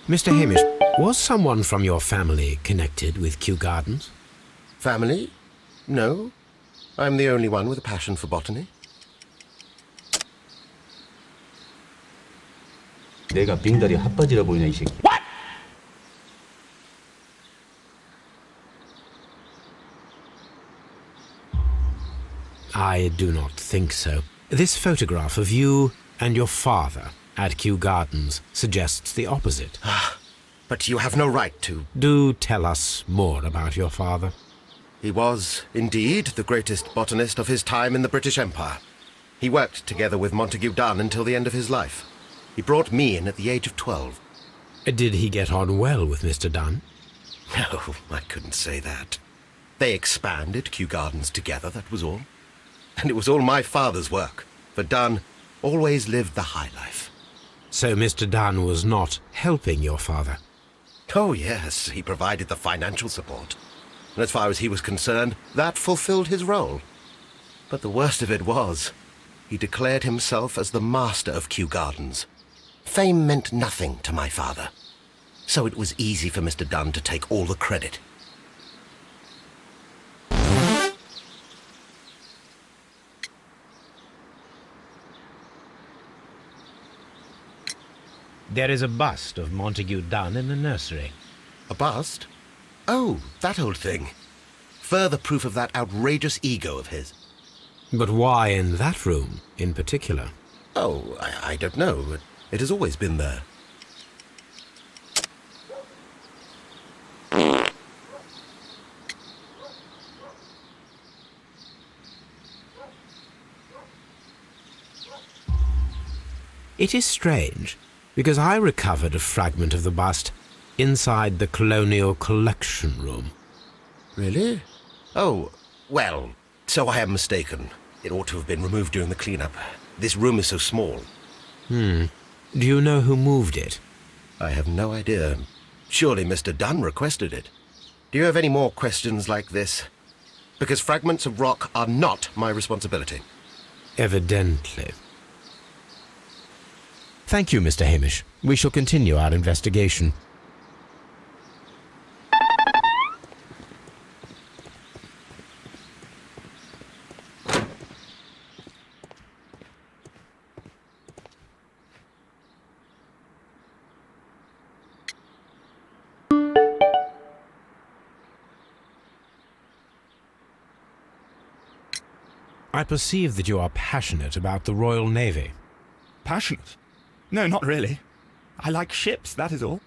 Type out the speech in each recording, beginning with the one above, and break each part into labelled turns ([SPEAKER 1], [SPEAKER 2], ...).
[SPEAKER 1] Mr. Hamish, was someone from your family connected with Kew Gardens?
[SPEAKER 2] Family? No. I'm the only one with a passion for botany.
[SPEAKER 3] 내가 빙다리 핫바지라 보이냐 이 새끼.
[SPEAKER 1] I do not think so. This photograph of you and your father at Kew Gardens suggests the opposite.
[SPEAKER 2] But you have no right to.
[SPEAKER 1] Do tell us more about your father.
[SPEAKER 2] He was, indeed, the greatest botanist of his time in the British Empire. He worked together with Montague Dunn until the end of his life. He brought me in at the age of 12.
[SPEAKER 1] Did he get on well with Mr. Dunn?
[SPEAKER 2] No, I couldn't say that. They expanded Kew Gardens together, that was all. And it was all my father's work, for Dunn always lived the high life.
[SPEAKER 1] So Mr. Dunn was not helping your father?
[SPEAKER 2] Oh, yes, he provided the financial support. And as far as he was concerned, that fulfilled his role. But the worst of it was, he declared himself as the master of Kew Gardens. Fame meant nothing to my father, so it was easy for Mr. Dunn to take all the credit.
[SPEAKER 1] There is a bust of Montague Dunn in the nursery.
[SPEAKER 2] A bust? Oh, that old thing. Further proof of that outrageous ego of his.
[SPEAKER 1] But why in that room in particular?
[SPEAKER 2] Oh, I don't know. It has always been there.
[SPEAKER 1] It is strange, because I recovered a fragment of the bust inside the Colonial Collection Room.
[SPEAKER 2] Really? Oh, well, so I am mistaken. It ought to have been removed during the cleanup. This room is so small.
[SPEAKER 1] Do you know who moved it?
[SPEAKER 2] I have no idea. Surely Mr. Dunn requested it. Do you have any more questions like this? Because fragments of rock are not my responsibility.
[SPEAKER 1] Evidently. Thank you, Mr. Hamish. We shall continue our investigation. I perceive that you are passionate about the Royal Navy.
[SPEAKER 4] Passionate? No, not really. I like ships, that is all.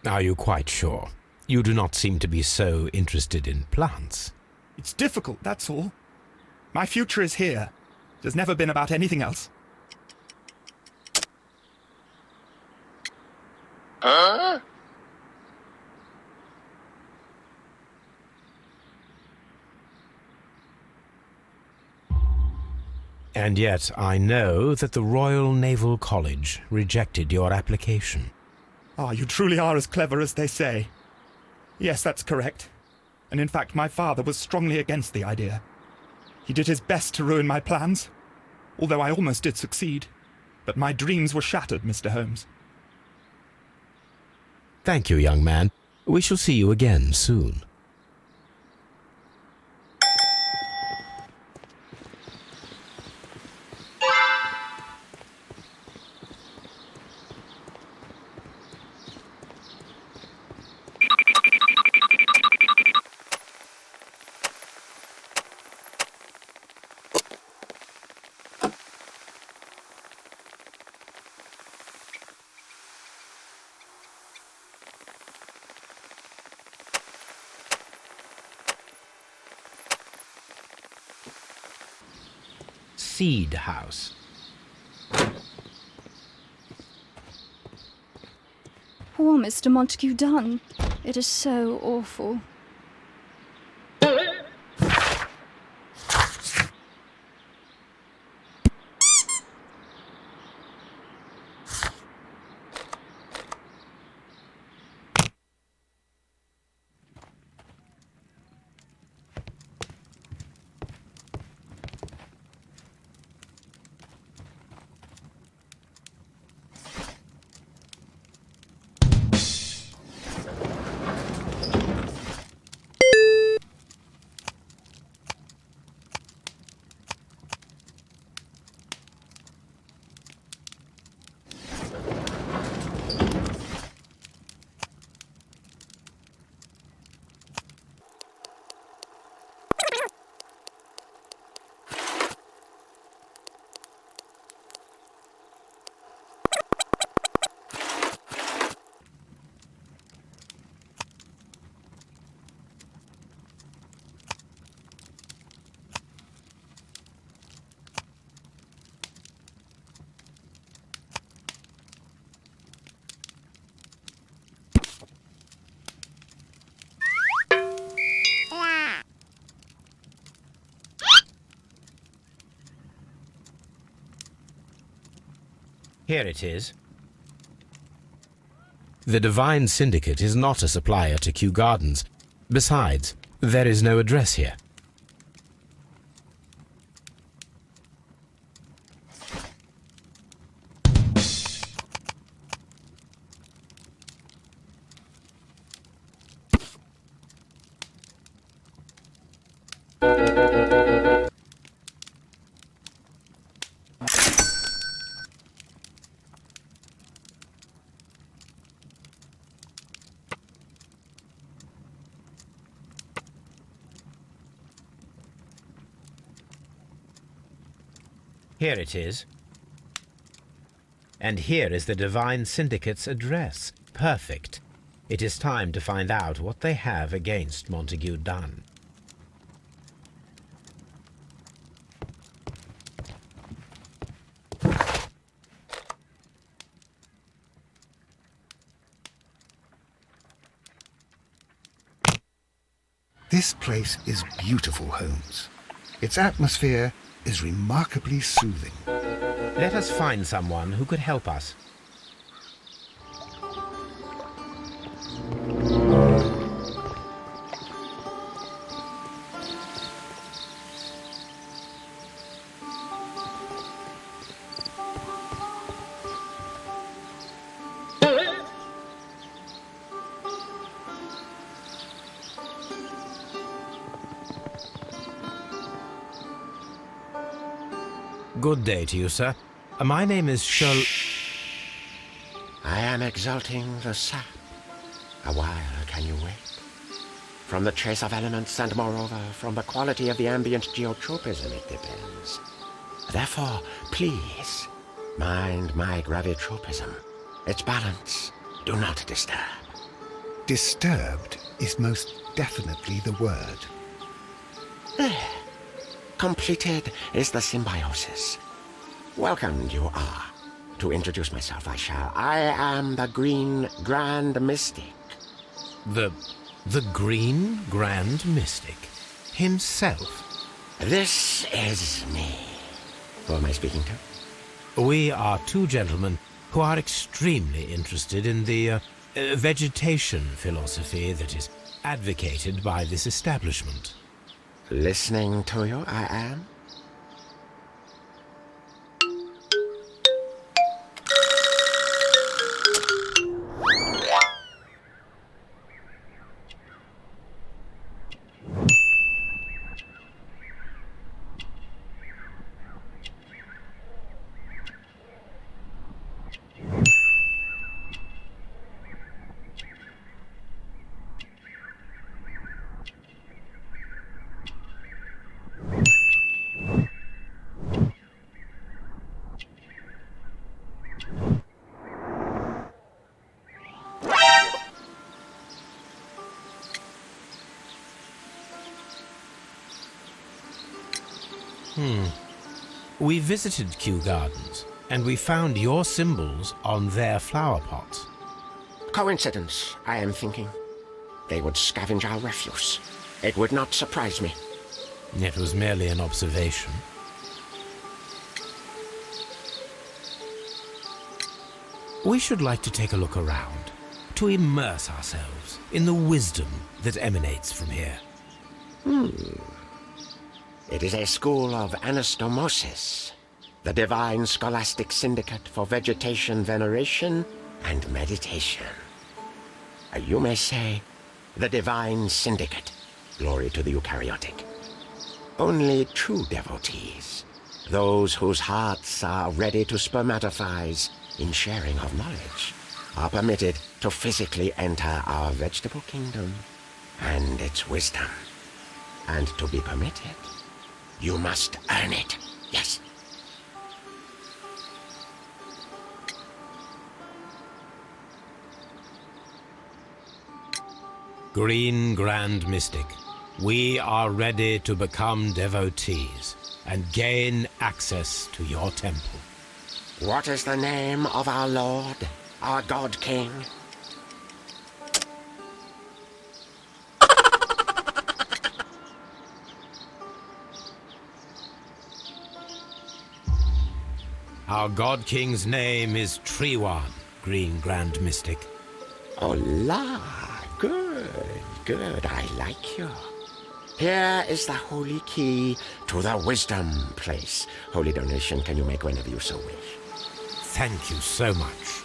[SPEAKER 1] Are you quite sure? You do not seem to be so interested in plants.
[SPEAKER 4] It's difficult, that's all. My future is here. It has never been about anything else.
[SPEAKER 1] And yet I know that the Royal Naval College rejected your application.
[SPEAKER 4] Ah, you truly are as clever as they say. Yes, that's correct. And in fact, my father was strongly against the idea. He did his best to ruin my plans, although I almost did succeed. But my dreams were shattered, Mr. Holmes.
[SPEAKER 1] Thank you, young man. We shall see you again soon. Seed House.
[SPEAKER 5] Poor Mr. Montague Dunn. It is so awful.
[SPEAKER 1] Here it is. The Divine Syndicate is not a supplier to Kew Gardens. Besides, there is no address here. Here it is. And here is the Divine Syndicate's address. Perfect. It is time to find out what they have against Montague Dunn.
[SPEAKER 6] This place is beautiful, Holmes. Its atmosphere is remarkably soothing.
[SPEAKER 1] Let us find someone who could help us. Good day to you, sir. My name is
[SPEAKER 2] I am exalting the sap. A while can you wait? From the trace of elements and moreover from the quality of the ambient geotropism it depends. Therefore, please, mind my gravitropism. Its balance, do not disturb.
[SPEAKER 6] Disturbed is most definitely the word.
[SPEAKER 2] There. Completed is the symbiosis. Welcomed you are. To introduce myself I shall. I am the Green Grand Mystic.
[SPEAKER 1] The Green Grand Mystic himself.
[SPEAKER 2] This is me. Who am I speaking to?
[SPEAKER 1] We are two gentlemen who are extremely interested in the vegetation philosophy that is advocated by this establishment.
[SPEAKER 2] Listening to you, I am.
[SPEAKER 1] We visited Kew Gardens, and we found your symbols on their flower pots.
[SPEAKER 2] Coincidence, I am thinking. They would scavenge our refuse. It would not surprise me.
[SPEAKER 1] It was merely an observation. We should like to take a look around, to immerse ourselves in the wisdom that emanates from here.
[SPEAKER 2] It is a school of anastomosis, the divine scholastic syndicate for vegetation veneration and meditation. You may say, the divine syndicate, glory to the eukaryotic. Only true devotees, those whose hearts are ready to spermatophize in sharing of knowledge, are permitted to physically enter our vegetable kingdom and its wisdom. And to be permitted, you must earn it, yes.
[SPEAKER 1] Green Grand Mystic, we are ready to become devotees and gain access to your temple.
[SPEAKER 2] What is the name of our Lord, our God King?
[SPEAKER 1] Our God King's name is Trewan, Green Grand Mystic.
[SPEAKER 7] Hola. Good. I like you. Here is the holy key to the wisdom place. Holy donation can you make whenever you so wish.
[SPEAKER 1] Thank you so much.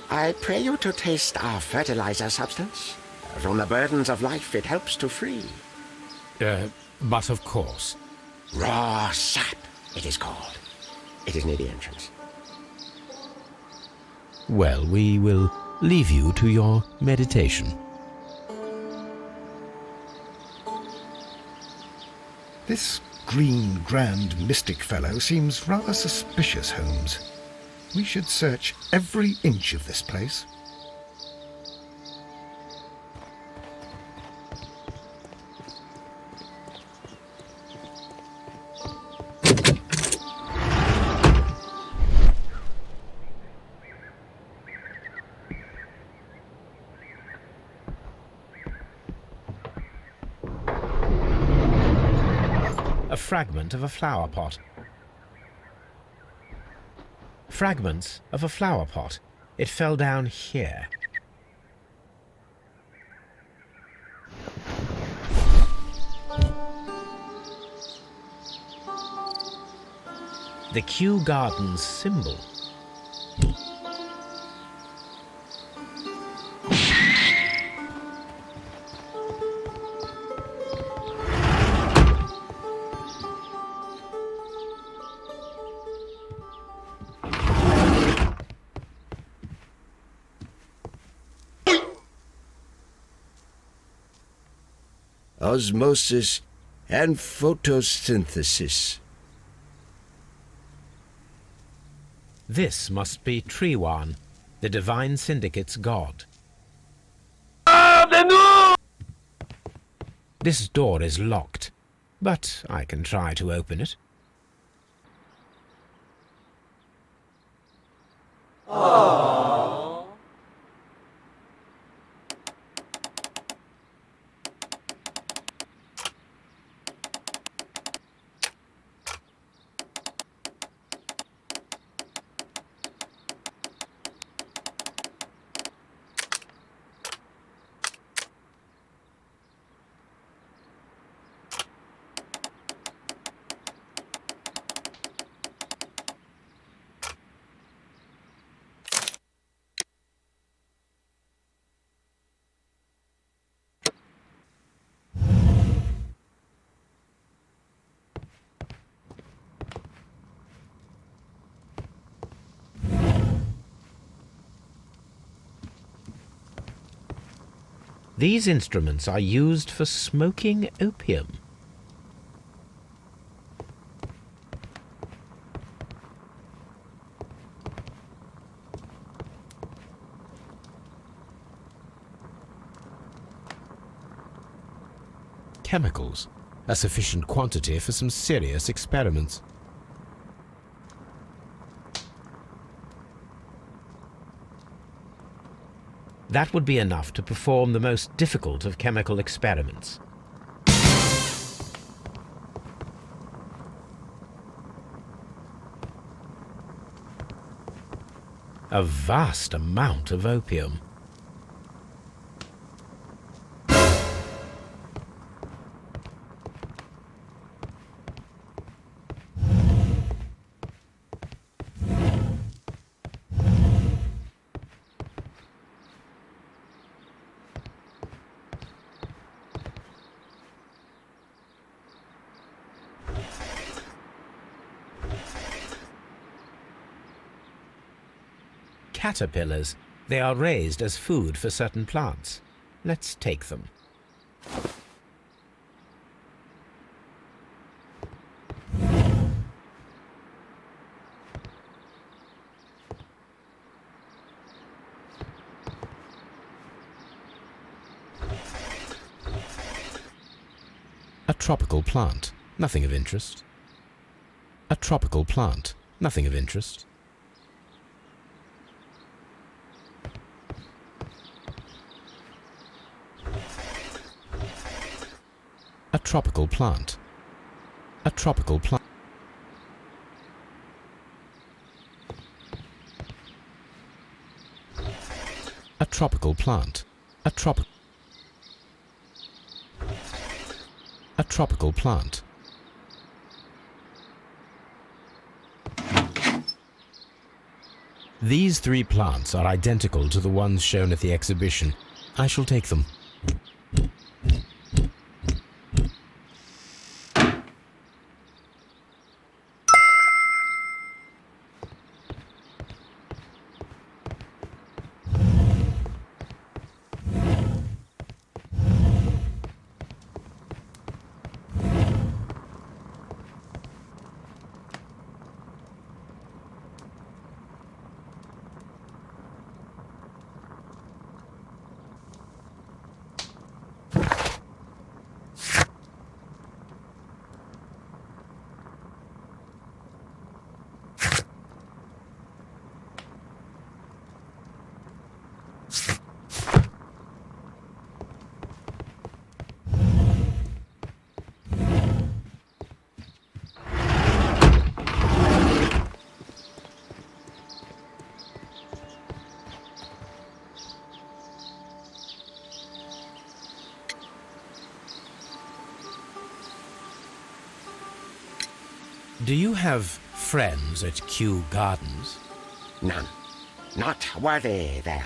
[SPEAKER 7] I pray you to taste our fertilizer substance. From the burdens of life it helps to free.
[SPEAKER 1] But of course.
[SPEAKER 7] Raw sap, it is called. It is near the entrance.
[SPEAKER 1] Well, we will leave you to your meditation.
[SPEAKER 6] This green grand mystic fellow seems rather suspicious, Holmes. We should search every inch of this place.
[SPEAKER 1] A fragment of a flower pot. Fragments of a flower pot. It fell down here. The Kew Gardens symbol.
[SPEAKER 8] Osmosis and photosynthesis.
[SPEAKER 1] This must be Trewan, the Divine Syndicate's god. This door is locked, but I can try to open it. These instruments are used for smoking opium. Chemicals, a sufficient quantity for some serious experiments. That would be enough to perform the most difficult of chemical experiments. A vast amount of opium. Caterpillars. They are raised as food for certain plants. Let's take them. A tropical plant. Nothing of interest. A tropical plant. Nothing of interest. A tropical plant. A tropical plant. tropical plant. A tropical plant. These 3 plants are identical to the ones shown at the exhibition. I shall take them. Do you have friends at Kew Gardens?
[SPEAKER 7] None. Not worthy there.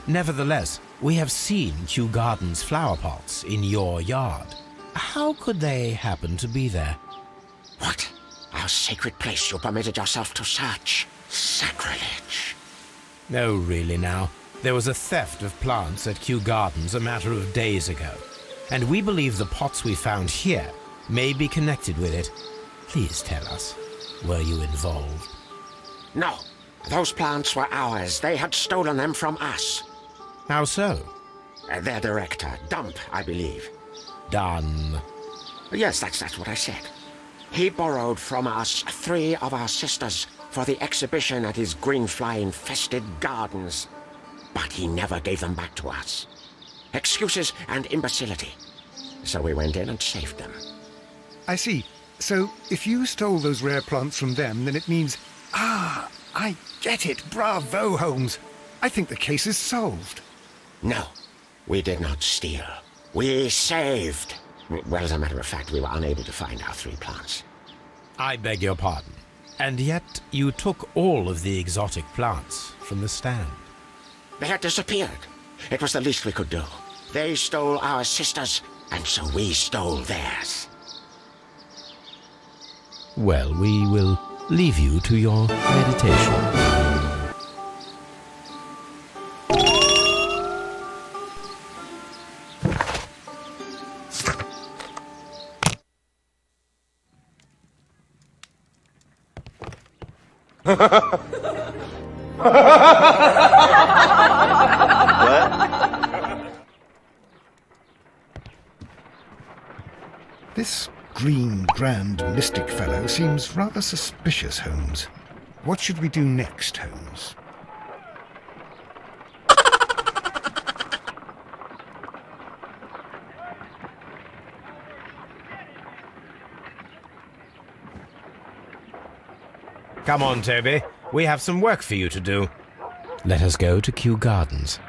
[SPEAKER 1] Nevertheless, we have seen Kew Gardens flower pots in your yard. How could they happen to be there?
[SPEAKER 7] What? Our sacred place you permitted yourself to search? Sacrilege.
[SPEAKER 1] No, really now. There was a theft of plants at Kew Gardens a matter of days ago, and we believe the pots we found here may be connected with it. Please tell us, were you involved?
[SPEAKER 7] No. Those plants were ours. They had stolen them from us.
[SPEAKER 1] How so?
[SPEAKER 7] Their director, Dump, I believe.
[SPEAKER 1] Done.
[SPEAKER 7] Yes, that's what I said. He borrowed from us 3 of our sisters for the exhibition at his green fly-infested gardens. But he never gave them back to us. Excuses and imbecility. So we went in and saved them.
[SPEAKER 6] I see. So, if you stole those rare plants from them, then it means... Ah, I get it. Bravo, Holmes. I think the case is solved.
[SPEAKER 7] No, we did not steal. We saved. Well, as a matter of fact, we were unable to find our 3 plants.
[SPEAKER 1] I beg your pardon. And yet you took all of the exotic plants from the stand.
[SPEAKER 7] They had disappeared. It was the least we could do. They stole our sisters, and so we stole theirs.
[SPEAKER 1] Well, we will leave you to your meditation.
[SPEAKER 6] This green, grand, mystic fellow seems rather suspicious, Holmes. What should we do next, Holmes?
[SPEAKER 1] Come on, Toby. We have some work for you to do. Let us go to Kew Gardens.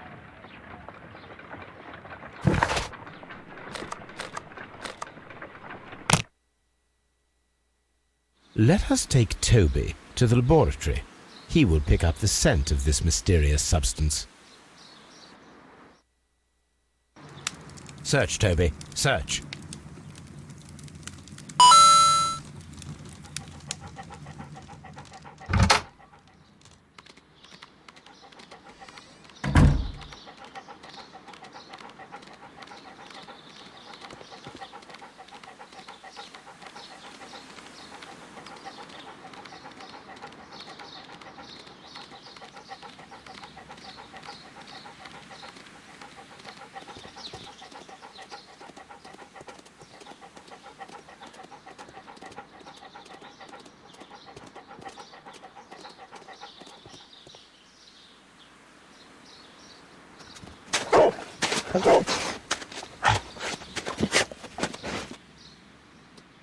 [SPEAKER 1] Let us take Toby to the laboratory. He will pick up the scent of this mysterious substance. Search, Toby. Search.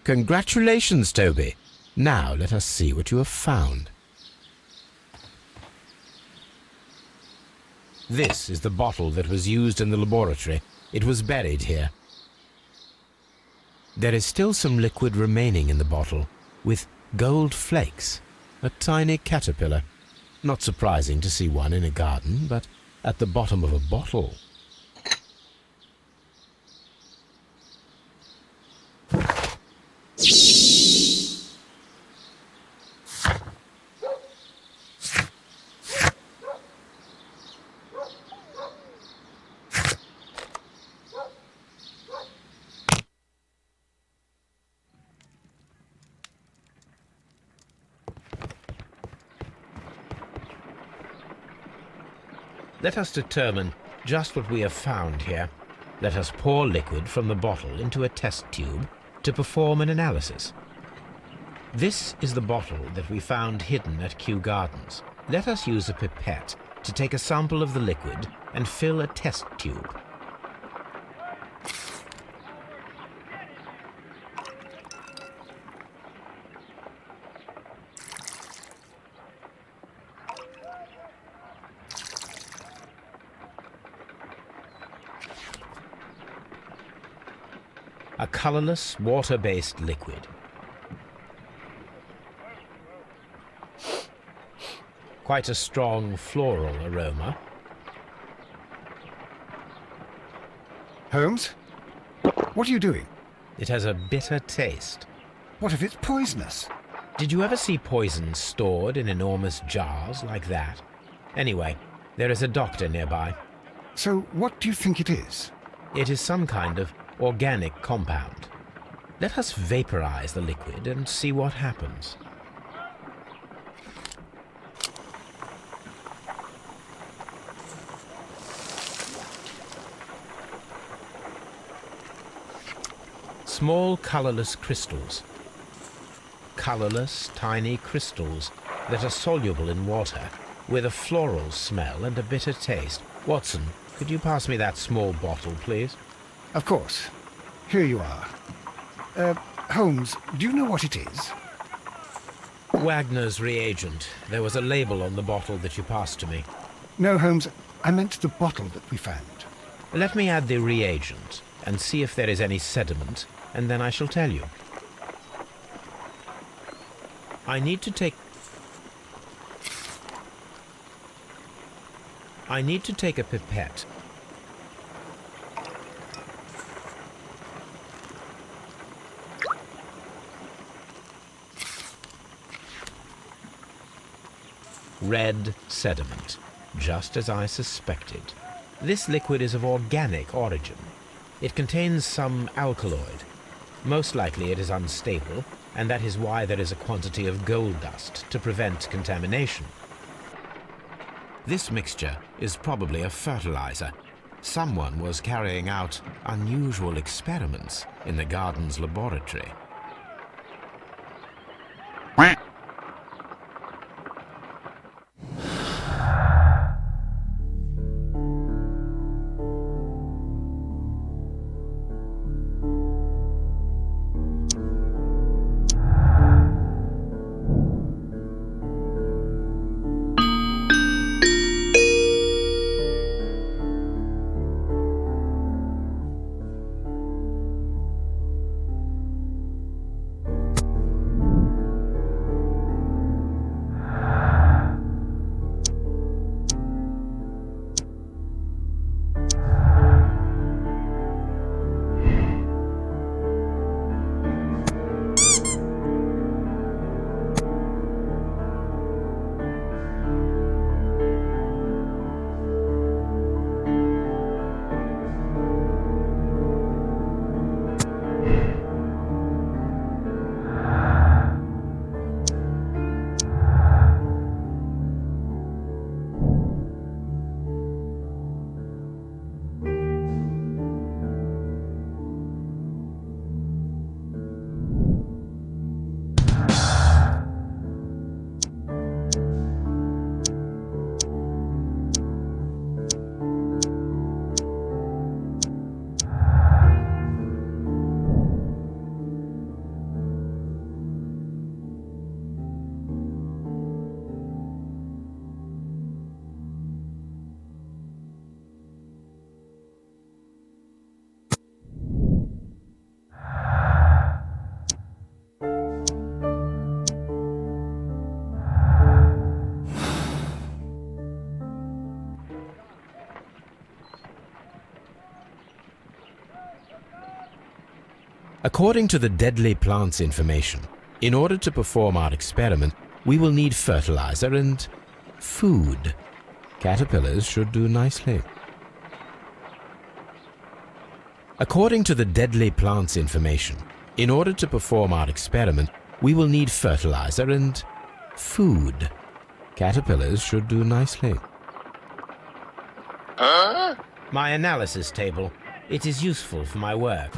[SPEAKER 1] Congratulations, Toby. Now let us see what you have found. This is the bottle that was used in the laboratory. It was buried here. There is still some liquid remaining in the bottle, with gold flakes, a tiny caterpillar. Not surprising to see one in a garden, but at the bottom of a bottle. Let us determine just what we have found here. Let us pour liquid from the bottle into a test tube to perform an analysis. This is the bottle that we found hidden at Kew Gardens. Let us use a pipette to take a sample of the liquid and fill a test tube. A colorless, water-based liquid. Quite a strong floral aroma.
[SPEAKER 6] Holmes? What are you doing?
[SPEAKER 1] It has a bitter taste.
[SPEAKER 6] What if it's poisonous?
[SPEAKER 1] Did you ever see poison stored in enormous jars like that? Anyway, there is a doctor nearby.
[SPEAKER 6] So what do you think it is?
[SPEAKER 1] It is some kind of organic compound. Let us vaporize the liquid and see what happens. Small colorless crystals. Colorless, tiny crystals that are soluble in water, with a floral smell and a bitter taste. Watson, could you pass me that small bottle, please?
[SPEAKER 6] Of course. Here you are. Holmes, do you know what it is?
[SPEAKER 1] Wagner's reagent. There was a label on the bottle that you passed to me.
[SPEAKER 6] No, Holmes, I meant the bottle that we found.
[SPEAKER 1] Let me add the reagent and see if there is any sediment, and then I shall tell you. I need to take a pipette. Red sediment, just as I suspected. This liquid is of organic origin. It contains some alkaloid. Most likely it is unstable, and that is why there is a quantity of gold dust to prevent contamination. This mixture is probably a fertilizer. Someone was carrying out unusual experiments in the garden's laboratory. According to the deadly plants information, in order to perform our experiment, we will need fertilizer and food. Caterpillars should do nicely. According to the deadly plants information, in order to perform our experiment, we will need fertilizer and food. Caterpillars should do nicely. My analysis table. It is useful for my work.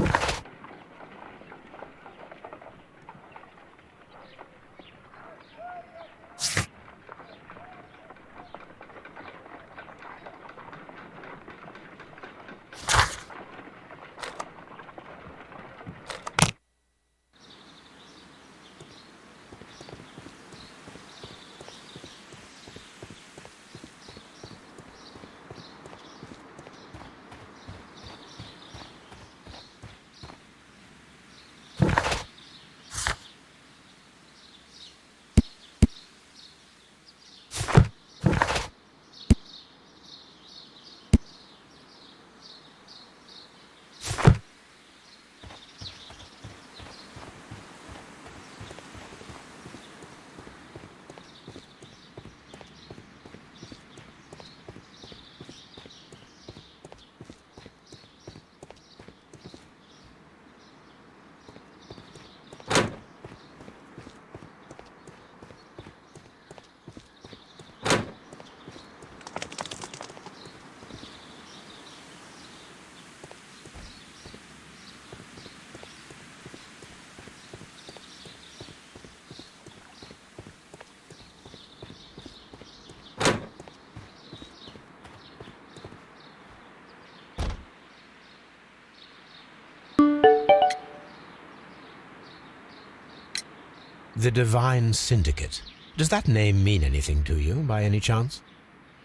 [SPEAKER 1] The Divine Syndicate. Does that name mean anything to you, by any chance?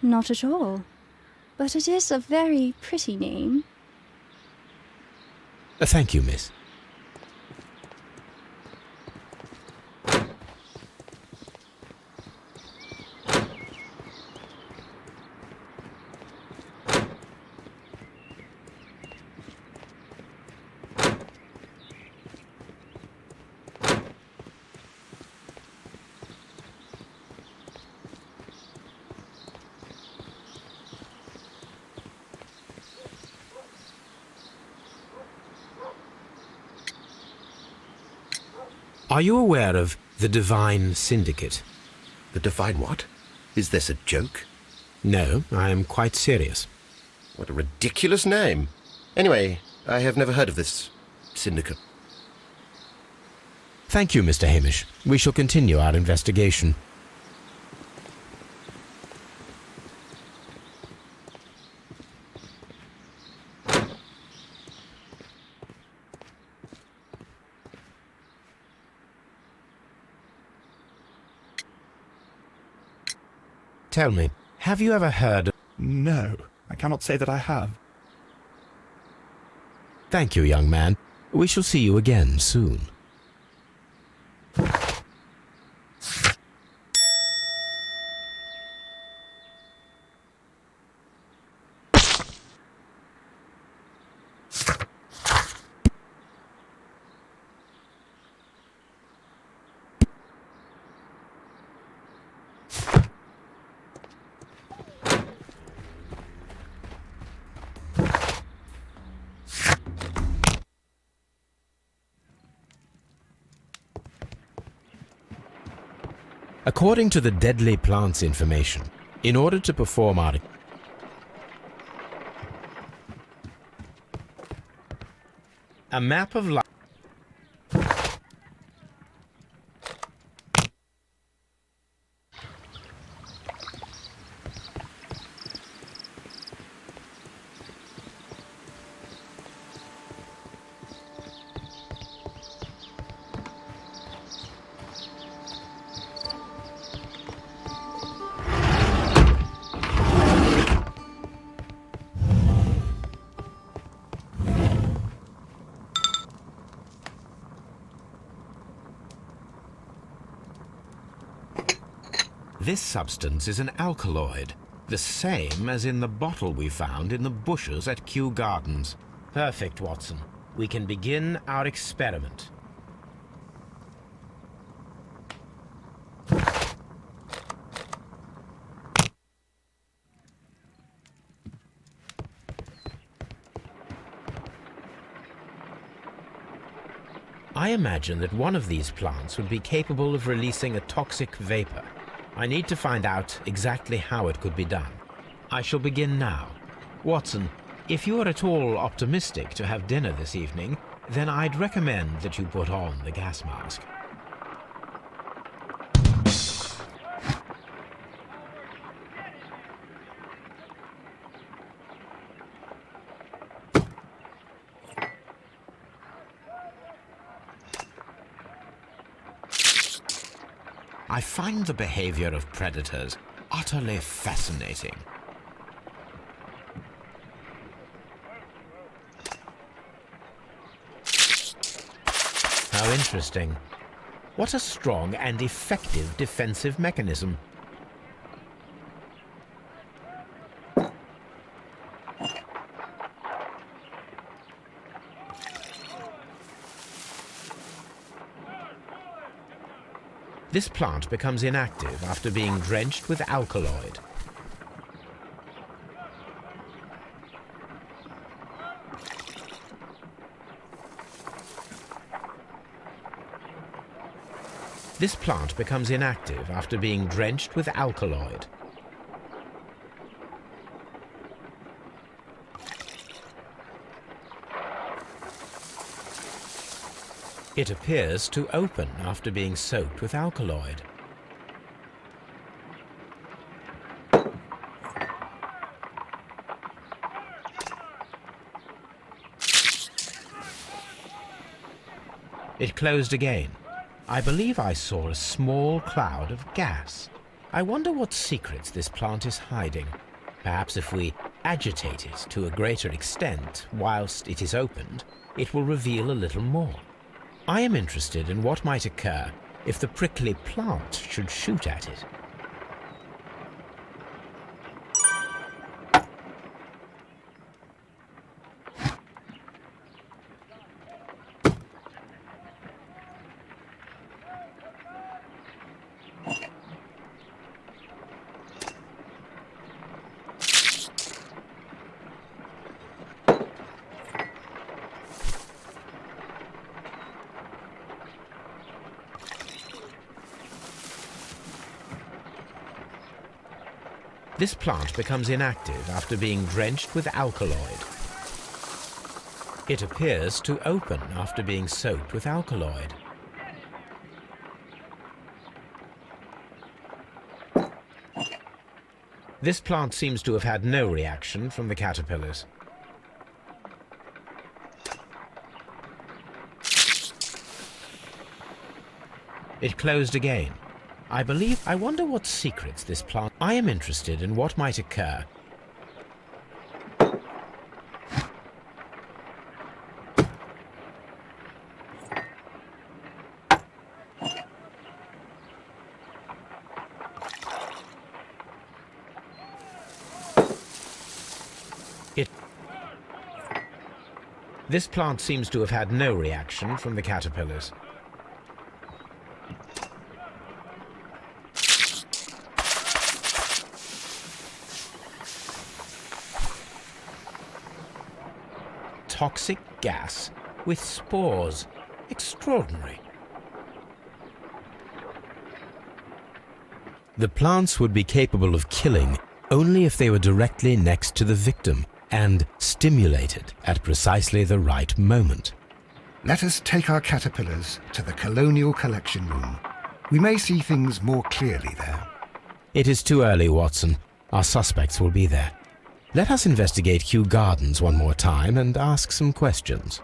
[SPEAKER 5] Not at all. But it is a very pretty name.
[SPEAKER 1] Thank you, miss. Are you aware of the Divine Syndicate?
[SPEAKER 2] The Divine what? Is this a joke?
[SPEAKER 1] No, I am quite serious.
[SPEAKER 2] What a ridiculous name. Anyway, I have never heard of this syndicate.
[SPEAKER 1] Thank you, Mr. Hamish. We shall continue our investigation. Tell me, have you ever heard of...
[SPEAKER 4] No, I cannot say that I have.
[SPEAKER 1] Thank you, young man. We shall see you again soon. According to the deadly plants information, in order to perform our... A map of life... This substance is an alkaloid, the same as in the bottle we found in the bushes at Kew Gardens. Perfect, Watson. we can begin our experiment. I imagine that one of these plants would be capable of releasing a toxic vapor. I need to find out exactly how it could be done. I shall begin now. Watson, if you are at all optimistic to have dinner this evening, then I'd recommend that you put on the gas mask. I find the behavior of predators utterly fascinating. How interesting. What a strong and effective defensive mechanism. This plant becomes inactive after being drenched with alkaloid. This plant becomes inactive after being drenched with alkaloid. It appears to open after being soaked with alkaloid. It closed again. I believe I saw a small cloud of gas. I wonder what secrets this plant is hiding. Perhaps if we agitate it to a greater extent whilst it is opened, it will reveal a little more. I am interested in what might occur if the prickly plant should shoot at it. This plant becomes inactive after being drenched with alkaloid. It appears to open after being soaked with alkaloid. This plant seems to have had no reaction from the caterpillars. It closed again. I wonder what secrets this plant... I am interested in what might occur. This plant seems to have had no reaction from the caterpillars. Toxic gas with spores. Extraordinary. The plants would be capable of killing only if they were directly next to the victim and stimulated at precisely the right moment.
[SPEAKER 6] Let us take our caterpillars to the Colonial Collection Room. We may see things more clearly there.
[SPEAKER 1] It is too early, Watson. Our suspects will be there. Let us investigate Kew Gardens one more time and ask some questions.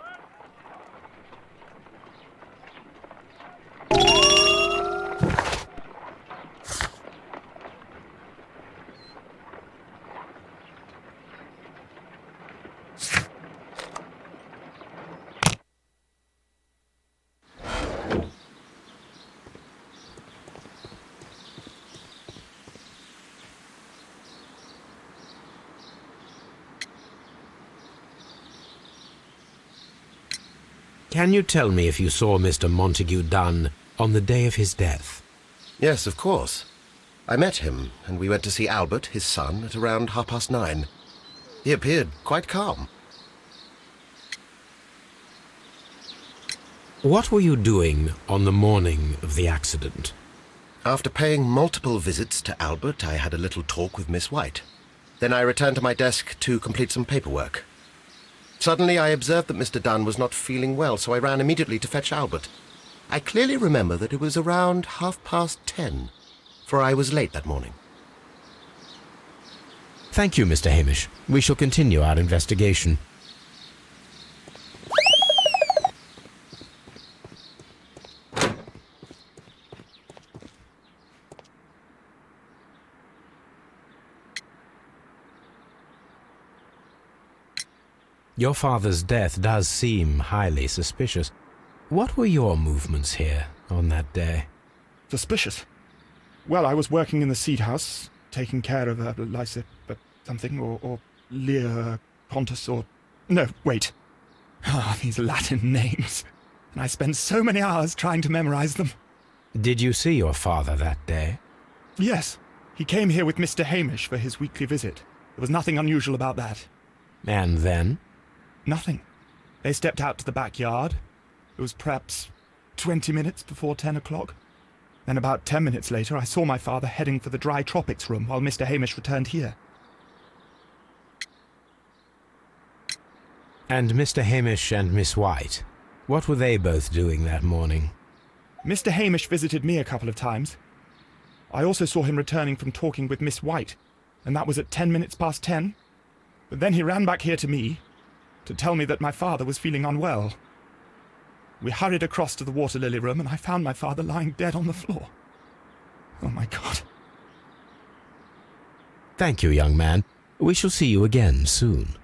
[SPEAKER 1] Can you tell me if you saw Mr. Montague Dunn on the day of his death?
[SPEAKER 2] Yes, of course. I met him, and we went to see Albert, his son, at around 9:30. He appeared quite calm.
[SPEAKER 1] What were you doing on the morning of the accident?
[SPEAKER 2] After paying multiple visits to Albert, I had a little talk with Miss White. Then I returned to my desk to complete some paperwork. Suddenly I observed that Mr. Dunn was not feeling well, so I ran immediately to fetch Albert. I clearly remember that it was around 10:30, for I was late that morning.
[SPEAKER 1] Thank you, Mr. Hamish. We shall continue our investigation. Your father's death does seem highly suspicious. What were your movements here on that day?
[SPEAKER 4] Suspicious? Well, I was working in the seed house, taking care of something, or Lear Pontus, or... No, wait. These Latin names. And I spent so many hours trying to memorize them.
[SPEAKER 1] Did you see your father that day?
[SPEAKER 4] Yes. He came here with Mr. Hamish for his weekly visit. There was nothing unusual about that.
[SPEAKER 1] And then?
[SPEAKER 4] Nothing. They stepped out to the backyard. It was perhaps 20 minutes before 10 o'clock. Then about 10 minutes later, I saw my father heading for the dry tropics room while Mr. Hamish returned here.
[SPEAKER 1] And Mr. Hamish and Miss White, what were they both doing that morning?
[SPEAKER 4] Mr. Hamish visited me a couple of times. I also saw him returning from talking with Miss White, and that was at 10 minutes past 10. But then he ran back here to me to tell me that my father was feeling unwell. We hurried across to the water lily room, and I found my father lying dead on the floor. Oh, my God.
[SPEAKER 1] Thank you, young man. We shall see you again soon.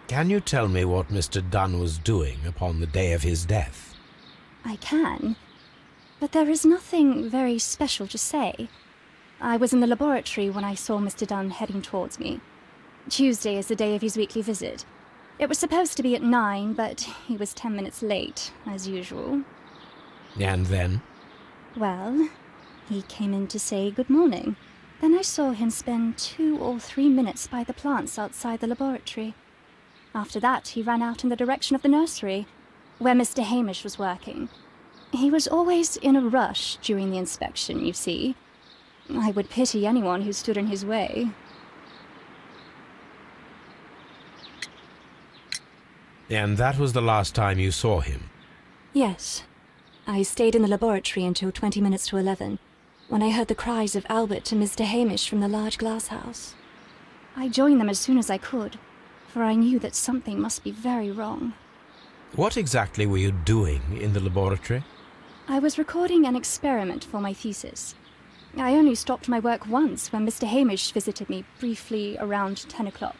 [SPEAKER 1] Can you tell me what Mr. Dunn was doing upon the day of his death?
[SPEAKER 5] I can, but there is nothing very special to say. I was in the laboratory when I saw Mr. Dunn heading towards me. Tuesday is the day of his weekly visit. It was supposed to be at 9, but he was 10 minutes late, as usual.
[SPEAKER 1] And then?
[SPEAKER 5] Well, he came in to say good morning. Then I saw him spend 2 or 3 minutes by the plants outside the laboratory. After that, he ran out in the direction of the nursery, where Mr. Hamish was working. He was always in a rush during the inspection, you see. I would pity anyone who stood in his way.
[SPEAKER 1] And that was the last time you saw him?
[SPEAKER 9] Yes. I stayed in the laboratory until 20 minutes to 11, when I heard the cries of Albert and Mr. Hamish from the large glass house.
[SPEAKER 5] I joined them as soon as I could, for I knew that something must be very wrong.
[SPEAKER 1] What exactly were you doing in the laboratory?
[SPEAKER 5] I was recording an experiment for my thesis. I only stopped my work once when Mr. Hamish visited me briefly around 10 o'clock.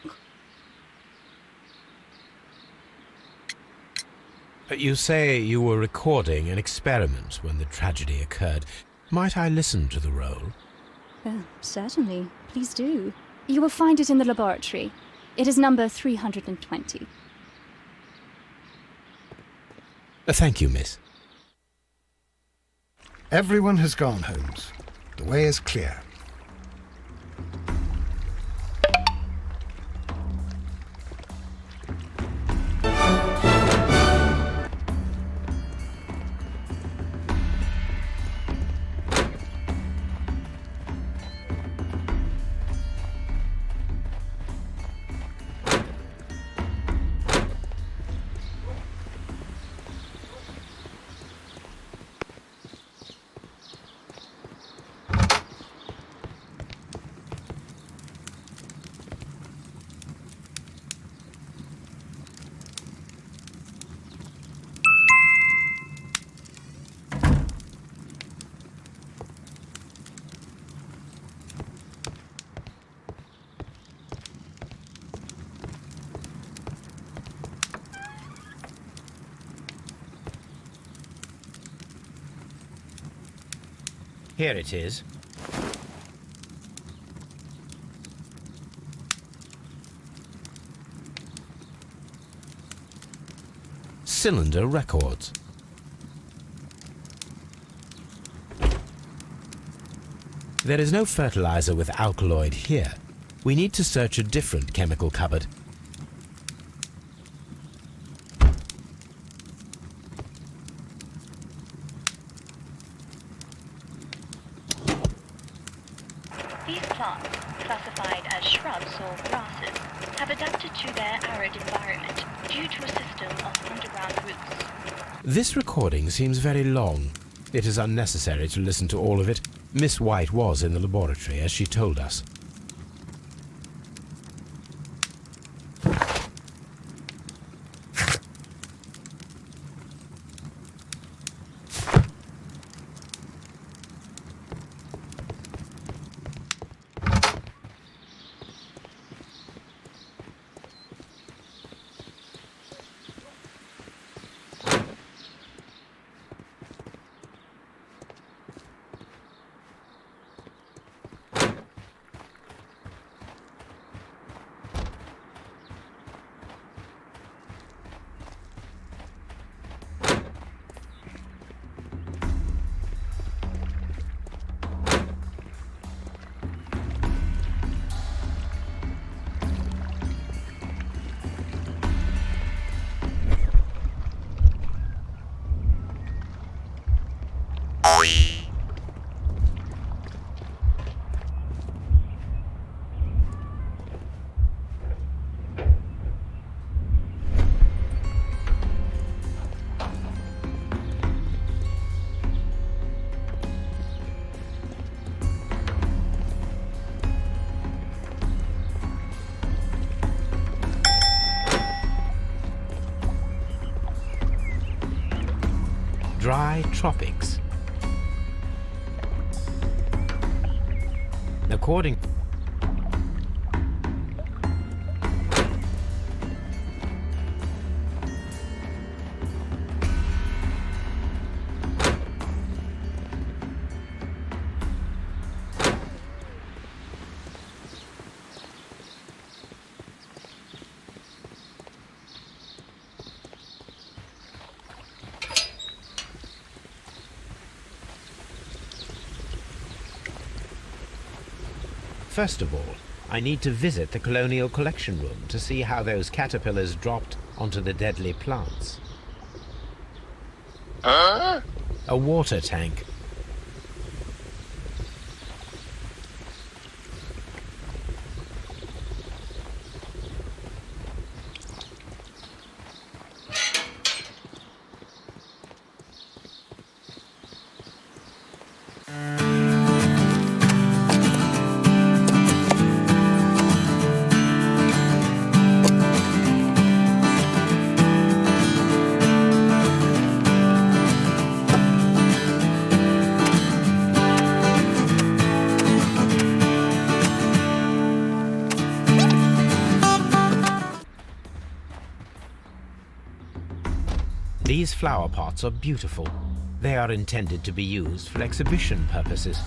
[SPEAKER 1] You say you were recording an experiment when the tragedy occurred. Might I listen to the roll?
[SPEAKER 5] Certainly. Please do. You will find it in the laboratory. It is number 320.
[SPEAKER 1] Thank you, miss.
[SPEAKER 6] Everyone has gone, Holmes. The way is clear.
[SPEAKER 1] Here it is. Cylinder Records. There is no fertilizer with alkaloid here. We need to search a different chemical cupboard.
[SPEAKER 10] These plants, classified as shrubs or grasses, have adapted to their arid environment due to a system of underground roots.
[SPEAKER 1] This recording seems very long. It is unnecessary to listen to all of it. Miss White was in the laboratory, as she told us. Dry tropics. According First of all, I need to visit the Colonial Collection Room to see how those caterpillars dropped onto the deadly plants. A water tank. These flower pots are beautiful. They are intended to be used for exhibition purposes.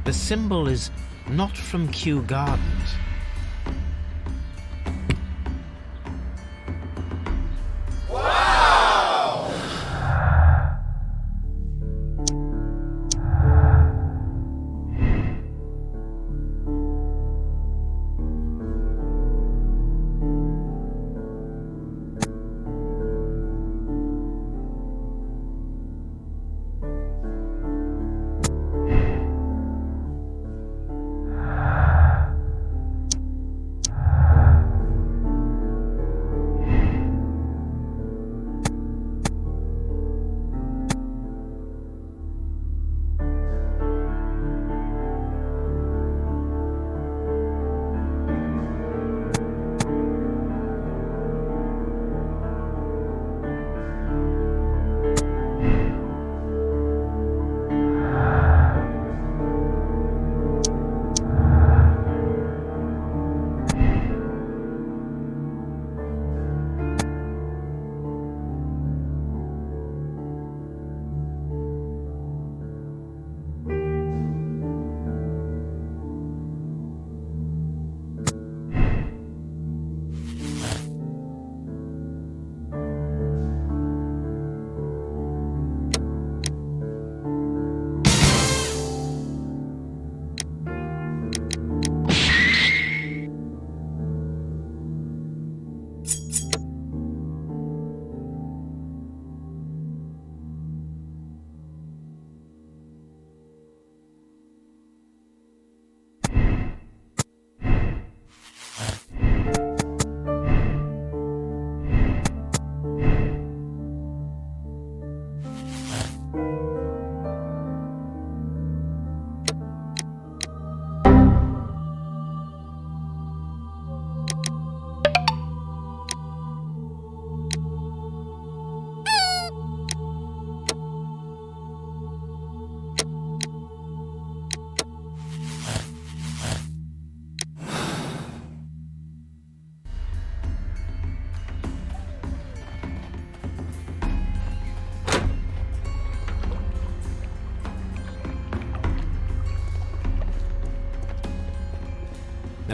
[SPEAKER 1] The symbol is not from Kew Gardens.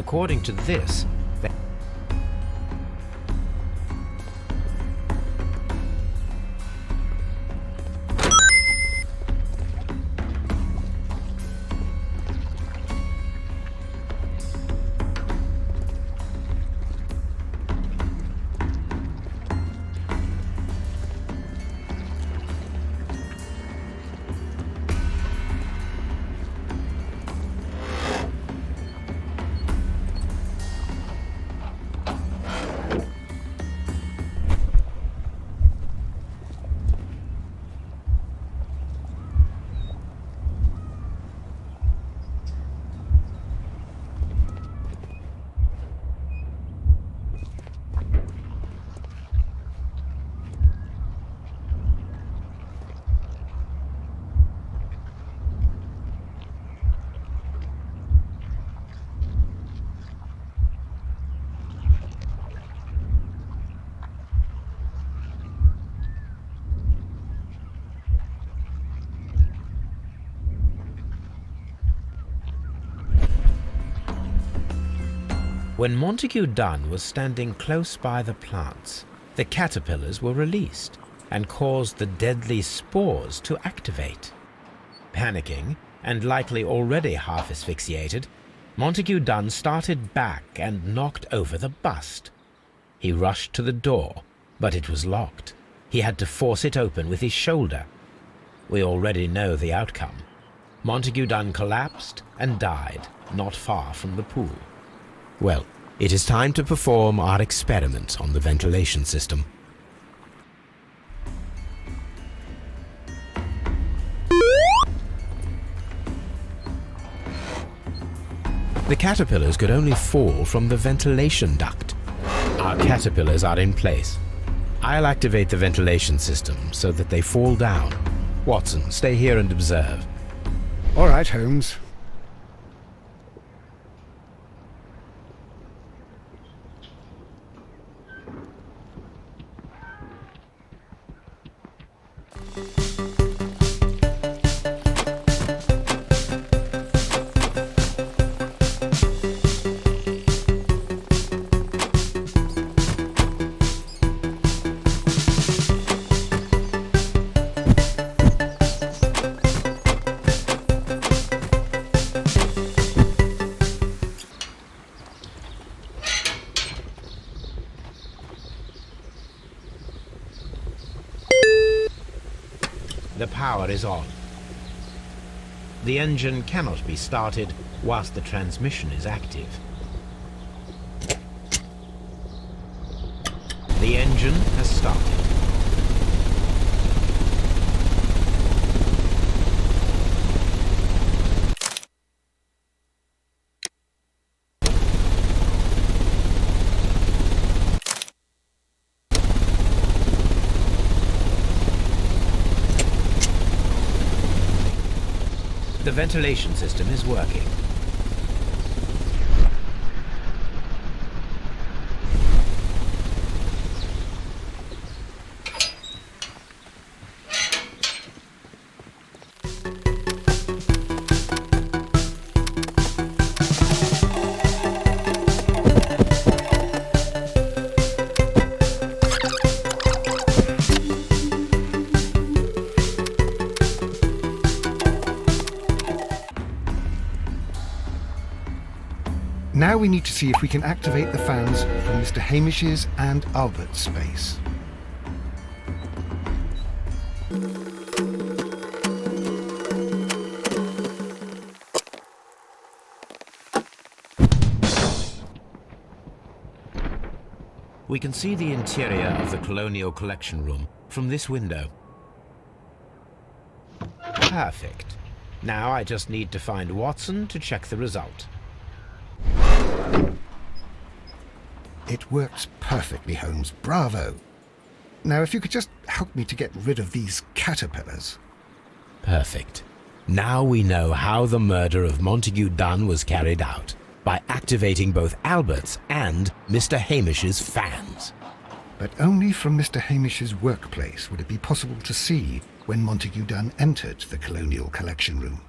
[SPEAKER 1] according to this, when Montague Dunn was standing close by the plants, the caterpillars were released and caused the deadly spores to activate. Panicking, and likely already half asphyxiated, Montague Dunn started back and knocked over the bust. He rushed to the door, but it was locked. He had to force it open with his shoulder. We already know the outcome. Montague Dunn collapsed and died not far from the pool. Well, it is time to perform our experiment on the ventilation system. The caterpillars could only fall from the ventilation duct. Our caterpillars are in place. I'll activate the ventilation system so that they fall down. Watson, stay here and observe.
[SPEAKER 6] All right, Holmes.
[SPEAKER 1] The power is on. The engine cannot be started whilst the transmission is active. The engine has started. The ventilation system is working.
[SPEAKER 6] Now we need to see if we can activate the fans from Mr. Hamish's and Albert's space.
[SPEAKER 1] We can see the interior of the Colonial Collection Room from this window. Perfect. Now I just need to find Watson to check the result.
[SPEAKER 6] It works perfectly, Holmes. Bravo. Now, if you could just help me to get rid of these caterpillars.
[SPEAKER 1] Perfect. Now we know how the murder of Montague Dunn was carried out, by activating both Albert's and Mr. Hamish's fans.
[SPEAKER 6] But only from Mr. Hamish's workplace would it be possible to see when Montague Dunn entered the Colonial Collection Room.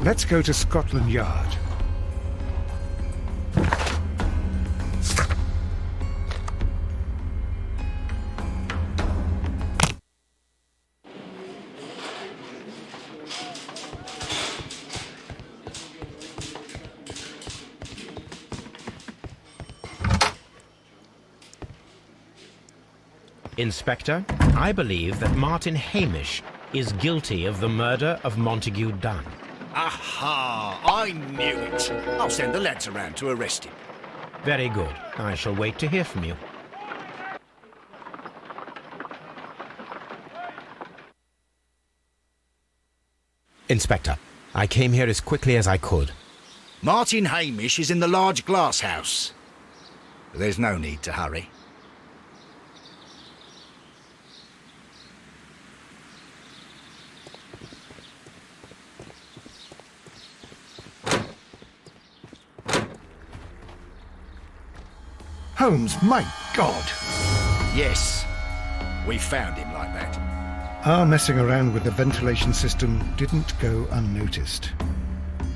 [SPEAKER 6] Let's go to Scotland Yard.
[SPEAKER 1] Inspector, I believe that Martin Hamish is guilty of the murder of Montague Dunn.
[SPEAKER 11] Aha! I knew it. I'll send the lads around to arrest him.
[SPEAKER 1] Very good. I shall wait to hear from you. Inspector, I came here as quickly as I could.
[SPEAKER 11] Martin Hamish is in the large glass house. There's no need to hurry.
[SPEAKER 6] Holmes, my God!
[SPEAKER 11] Yes, we found him like that.
[SPEAKER 6] Our messing around with the ventilation system didn't go unnoticed.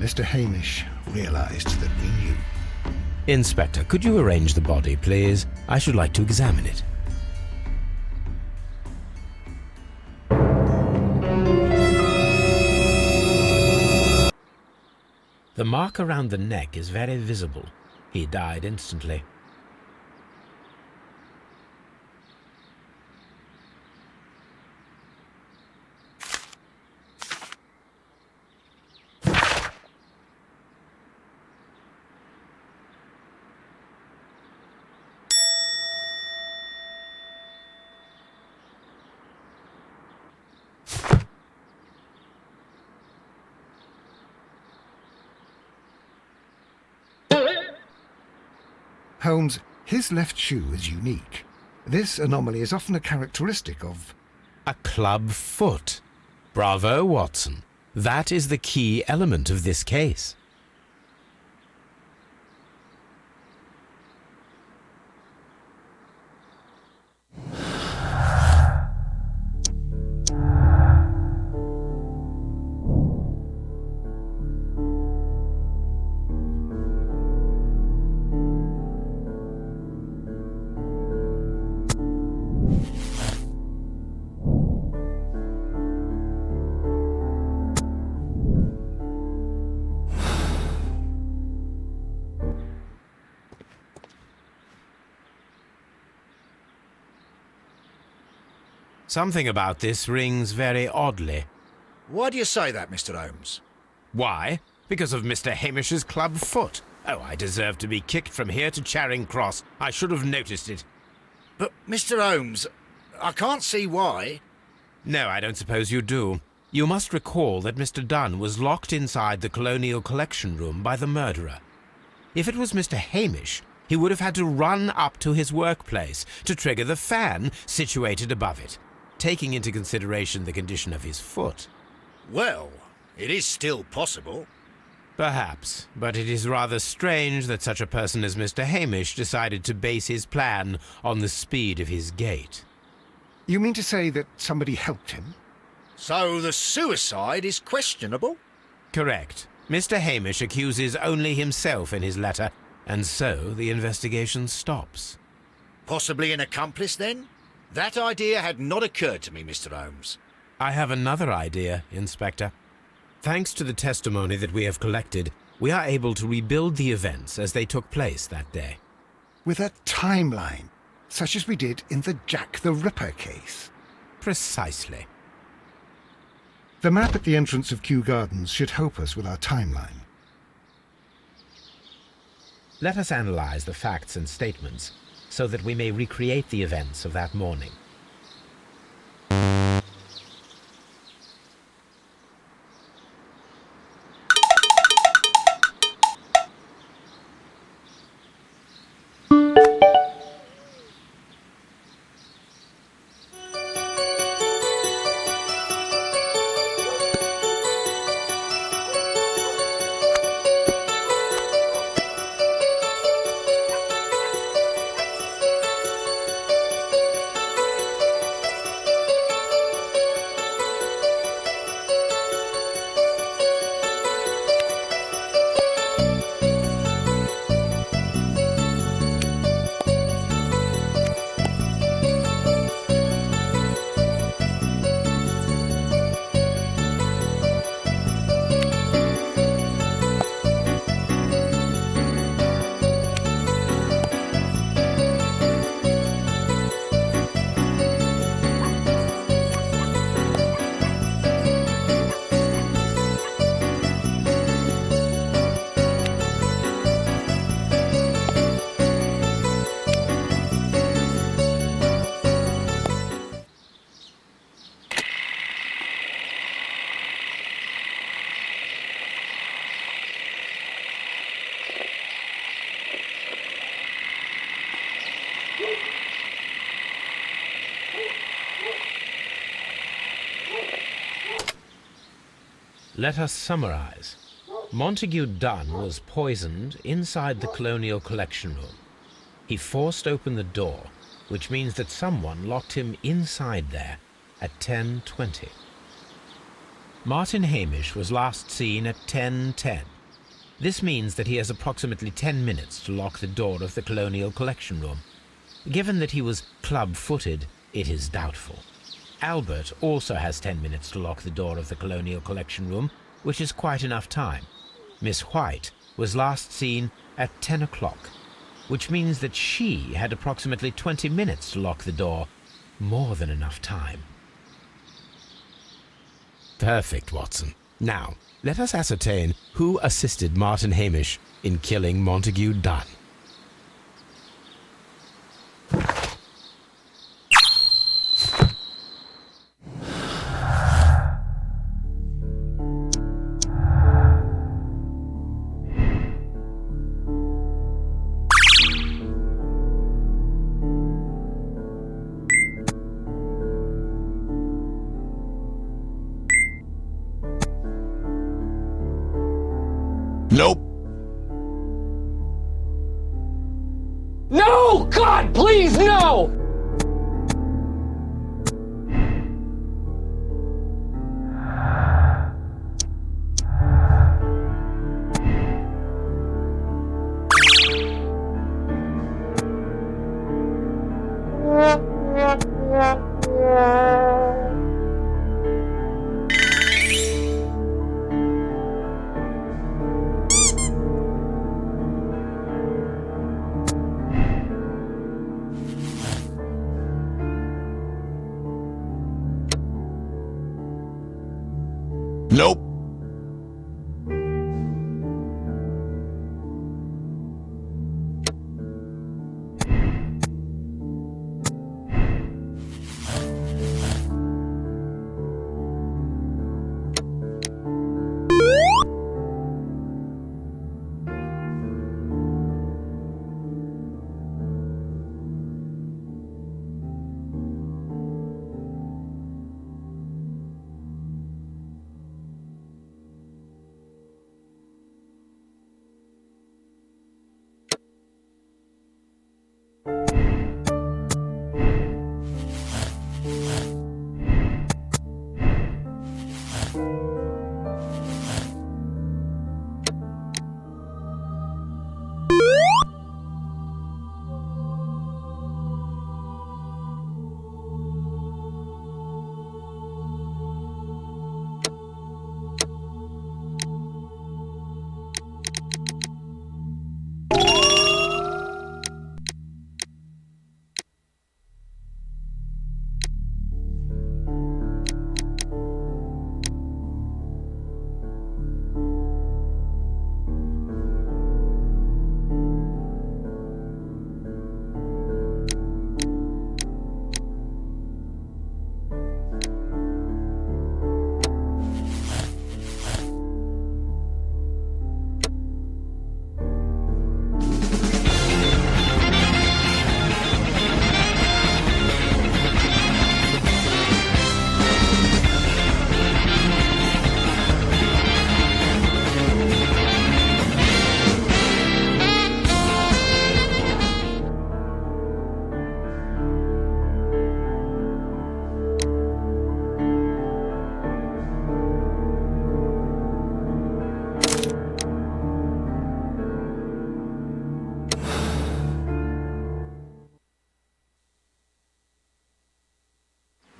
[SPEAKER 6] Mr. Hamish realized that we knew.
[SPEAKER 1] Inspector, could you arrange the body, please? I should like to examine it. The mark around the neck is very visible. He died instantly.
[SPEAKER 6] Holmes, his left shoe is unique. This anomaly is often a characteristic of...
[SPEAKER 1] A club foot. Bravo, Watson. That is the key element of this case. Something about this rings very oddly.
[SPEAKER 11] Why do you say that, Mr. Holmes?
[SPEAKER 1] Why? Because of Mr. Hamish's club foot. Oh, I deserve to be kicked from here to Charing Cross. I should have noticed it.
[SPEAKER 11] But, Mr. Holmes, I can't see why.
[SPEAKER 1] No, I don't suppose you do. You must recall that Mr. Dunn was locked inside the Colonial Collection Room by the murderer. If it was Mr. Hamish, he would have had to run up to his workplace to trigger the fan situated above it, taking into consideration the condition of his foot.
[SPEAKER 11] Well, it is still possible.
[SPEAKER 1] Perhaps, but it is rather strange that such a person as Mr. Hamish decided to base his plan on the speed of his gait.
[SPEAKER 6] You mean to say that somebody helped him?
[SPEAKER 11] So the suicide is questionable?
[SPEAKER 1] Correct. Mr. Hamish accuses only himself in his letter, and so the investigation stops.
[SPEAKER 11] Possibly an accomplice, then? That idea had not occurred to me, Mr. Holmes.
[SPEAKER 1] I have another idea, Inspector. Thanks to the testimony that we have collected, we are able to rebuild the events as they took place that day.
[SPEAKER 6] With a timeline, such as we did in the Jack the Ripper case.
[SPEAKER 1] Precisely.
[SPEAKER 6] The map at the entrance of Kew Gardens should help us with our timeline.
[SPEAKER 1] Let us analyze the facts and statements so that we may recreate the events of that morning. let us summarize. Montague Dunn was poisoned inside the Colonial Collection Room. He forced open the door, which means that someone locked him inside there at 10:20. Martin Hamish was last seen at 10:10. This means that he has approximately 10 minutes to lock the door of the Colonial Collection Room. Given that he was club-footed, it is doubtful. Albert also has 10 minutes to lock the door of the Colonial Collection Room, which is quite enough time. Miss White was last seen at 10 o'clock, which means that she had approximately 20 minutes to lock the door. More than enough time. Perfect, Watson. Now, let us ascertain who assisted Martin Hamish in killing Montague Dunn.
[SPEAKER 12] Nope.
[SPEAKER 13] No! God, please, no!
[SPEAKER 12] Nope.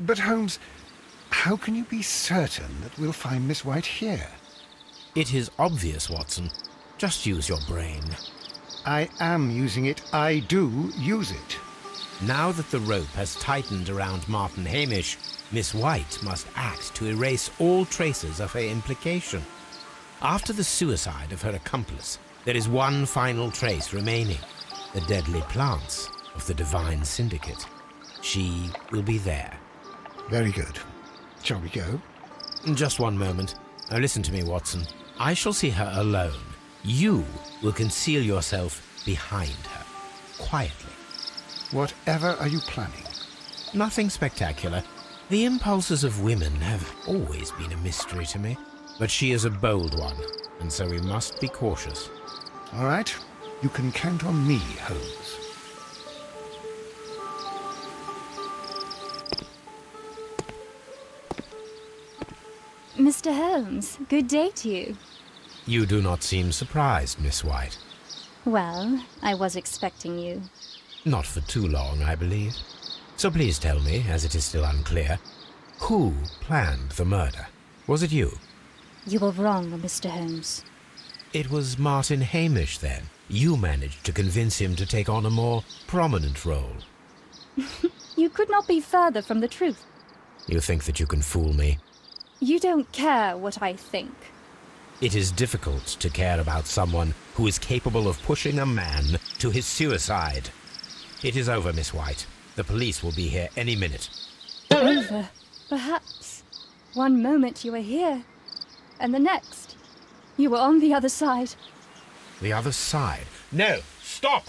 [SPEAKER 6] But Holmes, how can you be certain that we'll find Miss White here?
[SPEAKER 1] It is obvious, Watson. Just use your brain.
[SPEAKER 6] I am using it. I do use it.
[SPEAKER 1] Now that the rope has tightened around Martin Hamish, Miss White must act to erase all traces of her implication. After the suicide of her accomplice, there is one final trace remaining: the deadly plants of the Divine Syndicate. She will be there.
[SPEAKER 6] Very good. Shall we go?
[SPEAKER 1] Just one moment. Now listen to me, Watson. I shall see her alone. You will conceal yourself behind her, quietly.
[SPEAKER 6] Whatever are you planning?
[SPEAKER 1] Nothing spectacular. The impulses of women have always been a mystery to me. but she is a bold one, and so we must be cautious.
[SPEAKER 6] All right. You can count on me, Holmes.
[SPEAKER 5] Mr. Holmes, good day to you.
[SPEAKER 1] You do not seem surprised, Miss White.
[SPEAKER 5] Well, I was expecting you.
[SPEAKER 1] Not for too long, I believe. So please tell me, as it is still unclear, who planned the murder? Was it you?
[SPEAKER 5] You were wrong, Mr. Holmes.
[SPEAKER 1] It was Martin Hamish, then. You managed to convince him to take on a more prominent role.
[SPEAKER 5] You could not be further from the truth.
[SPEAKER 1] You think that you can fool me?
[SPEAKER 5] You don't care what I think.
[SPEAKER 1] It is difficult to care about someone who is capable of pushing a man to his suicide. It is over, Miss White. The police will be here any minute.
[SPEAKER 5] Over, perhaps. One moment you were here, and the next, you were on the other side.
[SPEAKER 1] The other side? No! Stop!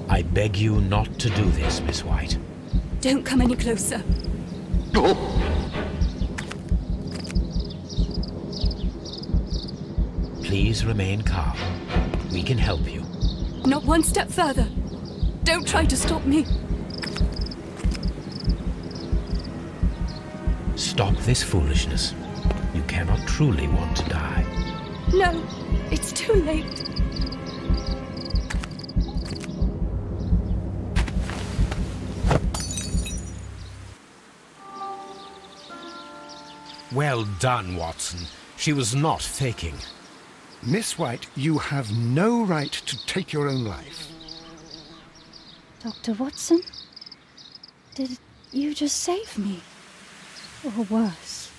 [SPEAKER 1] I beg you not to do this, Miss White.
[SPEAKER 9] Don't come any closer.
[SPEAKER 1] Please remain calm. We can help you.
[SPEAKER 9] Not one step further. Don't try to stop me.
[SPEAKER 1] Stop this foolishness. You cannot truly want to die.
[SPEAKER 9] No, it's too late.
[SPEAKER 1] Well done, Watson. She was not faking.
[SPEAKER 6] Miss White, you have no right to take your own life.
[SPEAKER 5] Dr. Watson? Did you just save me? Or worse?